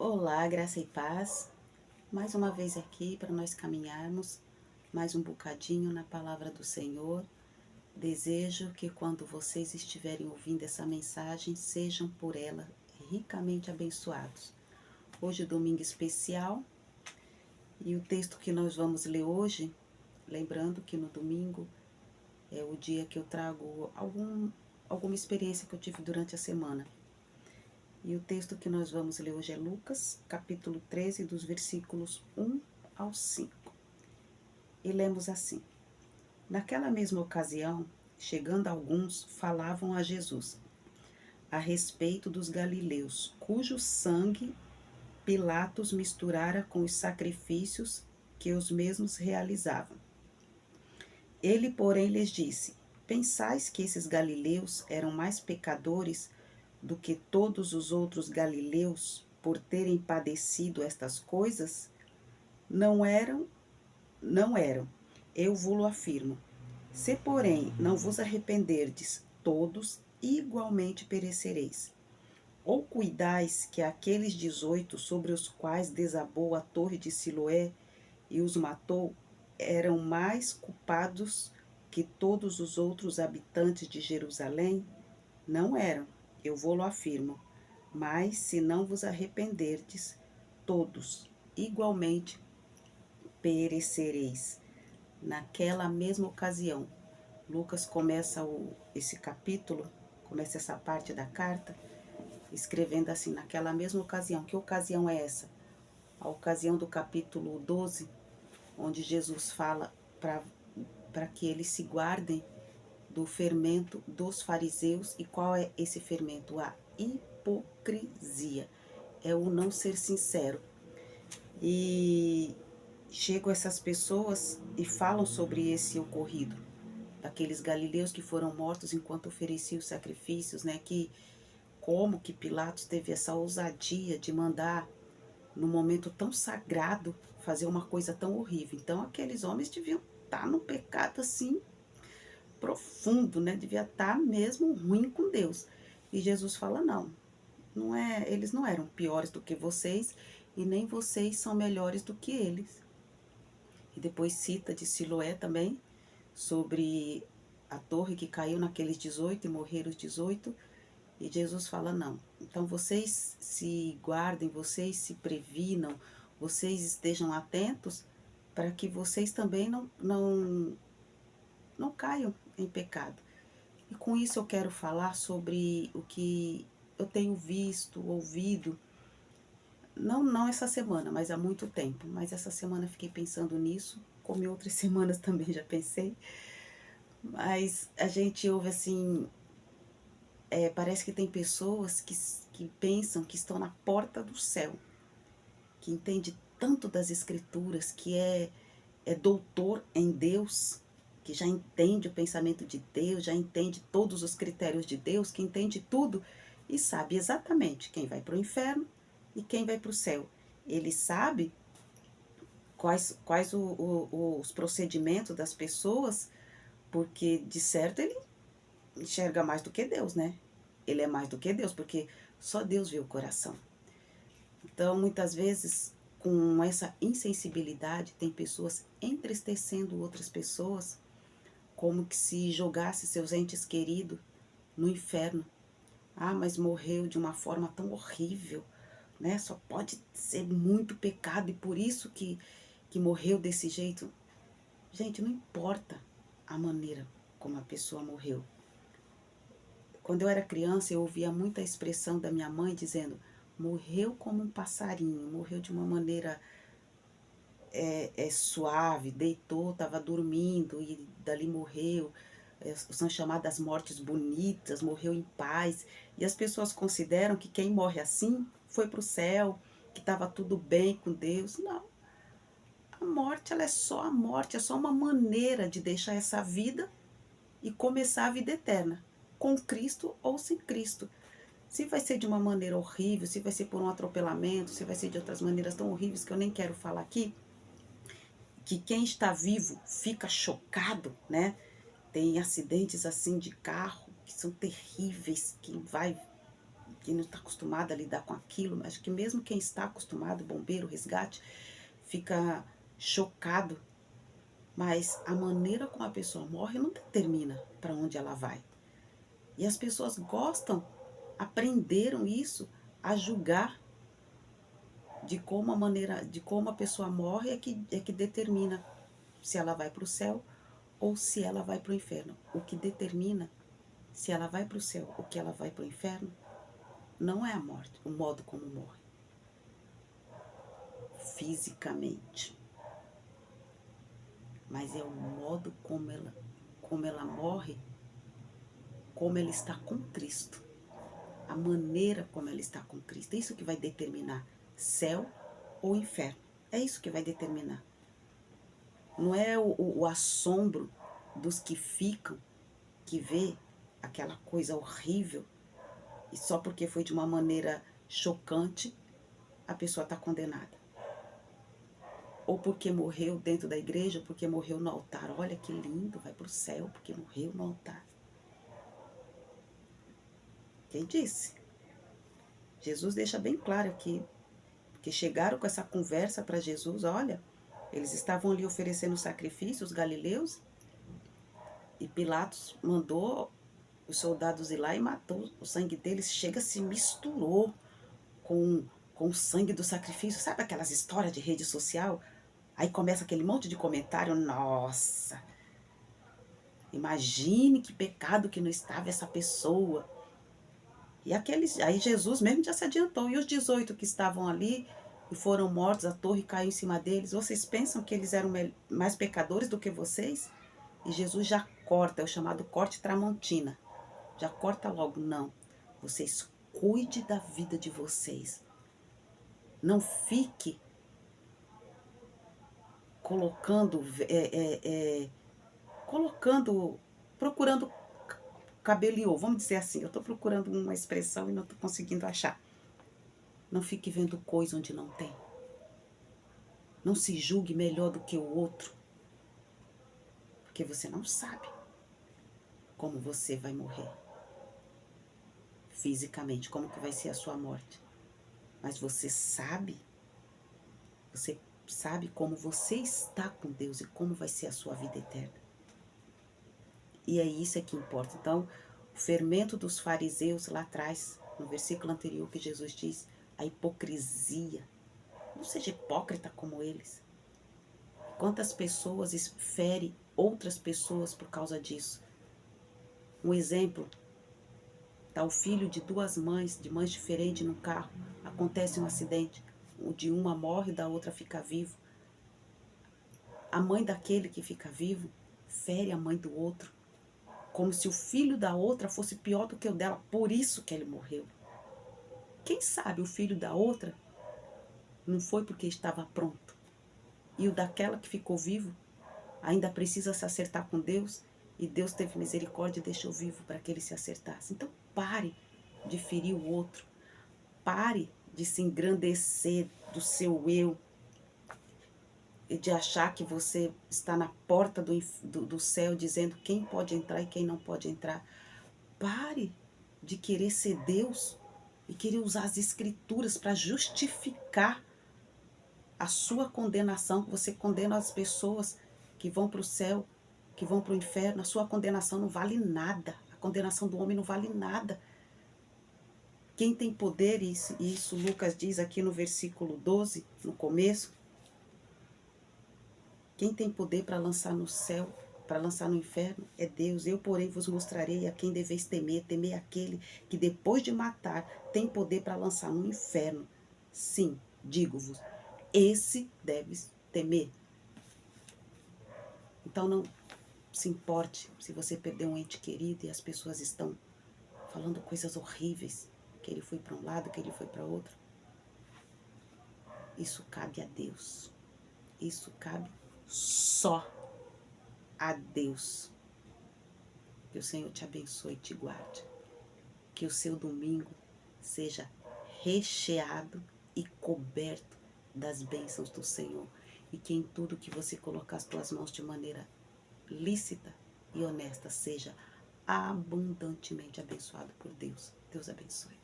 Olá, graça e paz. Mais uma vez aqui para nós caminharmos mais um bocadinho na palavra do Senhor. Desejo que quando vocês estiverem ouvindo essa mensagem, sejam por ela ricamente abençoados. Hoje é domingo especial e o texto que nós vamos ler hoje, lembrando que no domingo é o dia que eu trago alguma experiência que eu tive durante a semana. E o texto que nós vamos ler hoje é Lucas, capítulo 13, dos versículos 1 ao 5. E lemos assim: Naquela mesma ocasião, chegando alguns, falavam a Jesus a respeito dos galileus, cujo sangue Pilatos misturara com os sacrifícios que os mesmos realizavam. Ele, porém, lhes disse: Pensais que esses galileus eram mais pecadores do que todos os outros galileus por terem padecido estas coisas? Não eram, não eram. Eu vou-lo afirmo. Se, porém, não vos arrependerdes, todos igualmente perecereis. Ou cuidais que aqueles 18 sobre os quais desabou a torre de Siloé e os matou, eram mais culpados que todos os outros habitantes de Jerusalém? Não eram, eu vou-lo afirmo. Mas se não vos arrependerdes, todos igualmente perecereis. Naquela mesma ocasião, Lucas começa esse capítulo, começa essa parte da carta, escrevendo assim: naquela mesma ocasião. Que ocasião é essa? A ocasião do capítulo 12, onde Jesus fala para que eles se guardem do fermento dos fariseus. E qual é esse fermento? A hipocrisia. É o não ser sincero. E chegam essas pessoas e falam sobre esse ocorrido, daqueles galileus que foram mortos enquanto ofereciam sacrifícios, né? Que como que Pilatos teve essa ousadia de mandar, num momento tão sagrado, fazer uma coisa tão horrível. Então aqueles homens deviam estar num pecado assim profundo, né? Devia estar mesmo ruim com Deus. E Jesus fala: não, não é, eles não eram piores do que vocês e nem vocês são melhores do que eles. E depois cita de Siloé também, sobre a torre que caiu naqueles 18 e morreram os 18. E Jesus fala: não, então vocês se guardem, vocês se previnam, vocês estejam atentos para que vocês também não caiam em pecado. E com isso eu quero falar sobre o que eu tenho visto, ouvido, não essa semana, mas há muito tempo. Mas essa semana fiquei pensando nisso, como em outras semanas também já pensei. Mas a gente ouve assim, parece que tem pessoas que pensam que estão na porta do céu, que entende tanto das escrituras, que é doutor em Deus, que já entende o pensamento de Deus, já entende todos os critérios de Deus, que entende tudo e sabe exatamente quem vai para o inferno e quem vai para o céu. Ele sabe quais os procedimentos das pessoas, porque de certo ele enxerga mais do que Deus, né? Ele é mais do que Deus, porque só Deus vê o coração. Então, muitas vezes, com essa insensibilidade, tem pessoas entristecendo outras pessoas, como que se jogasse seus entes queridos no inferno. Ah, mas morreu de uma forma tão horrível, né? Só pode ser muito pecado e por isso que morreu desse jeito. Gente, não importa a maneira como a pessoa morreu. Quando eu era criança, eu ouvia muita expressão da minha mãe dizendo: morreu como um passarinho, morreu de uma maneira suave, deitou, estava dormindo e dali morreu. São chamadas mortes bonitas, morreu em paz. E as pessoas consideram que quem morre assim foi para o céu, que estava tudo bem com Deus. Não, a morte ela é só a morte, é só uma maneira de deixar essa vida e começar a vida eterna, com Cristo ou sem Cristo. Se vai ser de uma maneira horrível, se vai ser por um atropelamento, se vai ser de outras maneiras tão horríveis que eu nem quero falar aqui, que quem está vivo fica chocado, né? Tem acidentes assim de carro que são terríveis, que vai quem não está acostumado a lidar com aquilo, mas que mesmo quem está acostumado, bombeiro, resgate, fica chocado. Mas a maneira como a pessoa morre não determina para onde ela vai. E as pessoas gostam, aprenderam isso, a julgar de como a pessoa morre é que determina se ela vai para o céu ou se ela vai para o inferno. O que determina se ela vai para o céu ou que ela vai para o inferno não é a morte, o modo como morre, fisicamente, mas é o modo como ela morre, como ela está com Cristo, a maneira como ela está com Cristo. É isso que vai determinar céu ou inferno. É isso que vai determinar. Não é o assombro dos que ficam, que vê aquela coisa horrível, e só porque foi de uma maneira chocante, a pessoa está condenada. Ou porque morreu dentro da igreja, ou porque morreu no altar. Olha que lindo, vai para o céu porque morreu no altar. Quem disse? Jesus deixa bem claro aqui, que chegaram com essa conversa para Jesus, olha, eles estavam ali oferecendo sacrifícios, os galileus, e Pilatos mandou os soldados ir lá e matou. O sangue deles se misturou com, com o sangue do sacrifício. Sabe aquelas histórias de rede social? Aí começa aquele monte de comentário, nossa, imagine que pecado que não estava essa pessoa. E aí Jesus mesmo já se adiantou. E os 18 que estavam ali e foram mortos, a torre caiu em cima deles, vocês pensam que eles eram mais pecadores do que vocês? E Jesus já corta, é o chamado corte tramontina. Já corta logo, não. Vocês cuide da vida de vocês. Não fique colocando, procurando cabeliou, vamos dizer assim. Eu estou procurando uma expressão e não estou conseguindo achar. Não fique vendo coisa onde não tem. Não se julgue melhor do que o outro, porque você não sabe como você vai morrer fisicamente, como que vai ser a sua morte. Mas você sabe como você está com Deus e como vai ser a sua vida eterna. E é isso que importa. Então, o fermento dos fariseus lá atrás, no versículo anterior que Jesus diz, a hipocrisia. Não seja hipócrita como eles. Quantas pessoas ferem outras pessoas por causa disso? Um exemplo, tá o filho de duas mães, de mães diferentes no carro, acontece um acidente, o de uma morre, da outra fica vivo. A mãe daquele que fica vivo fere a mãe do outro, como se o filho da outra fosse pior do que o dela, por isso que ele morreu. Quem sabe o filho da outra não foi porque estava pronto, e o daquela que ficou vivo ainda precisa se acertar com Deus, e Deus teve misericórdia e deixou vivo para que ele se acertasse. Então pare de ferir o outro, pare de se engrandecer do seu eu e de achar que você está na porta do céu dizendo quem pode entrar e quem não pode entrar. Pare de querer ser Deus e querer usar as escrituras para justificar a sua condenação. Você condena as pessoas que vão para o céu, que vão para o inferno. A sua condenação não vale nada. A condenação do homem não vale nada. Quem tem poder, e isso Lucas diz aqui no versículo 12, no começo, quem tem poder para lançar no céu, para lançar no inferno, é Deus. Eu, porém, vos mostrarei a quem deveis temer. Temer aquele que, depois de matar, tem poder para lançar no inferno. Sim, digo-vos, esse deves temer. Então, não se importe se você perdeu um ente querido e as pessoas estão falando coisas horríveis, que ele foi para um lado, que ele foi para outro. Isso cabe a Deus. Isso cabe só a Deus. Que o Senhor te abençoe e te guarde. Que o seu domingo seja recheado e coberto das bênçãos do Senhor. E que em tudo que você colocar as tuas mãos de maneira lícita e honesta seja abundantemente abençoado por Deus. Deus abençoe.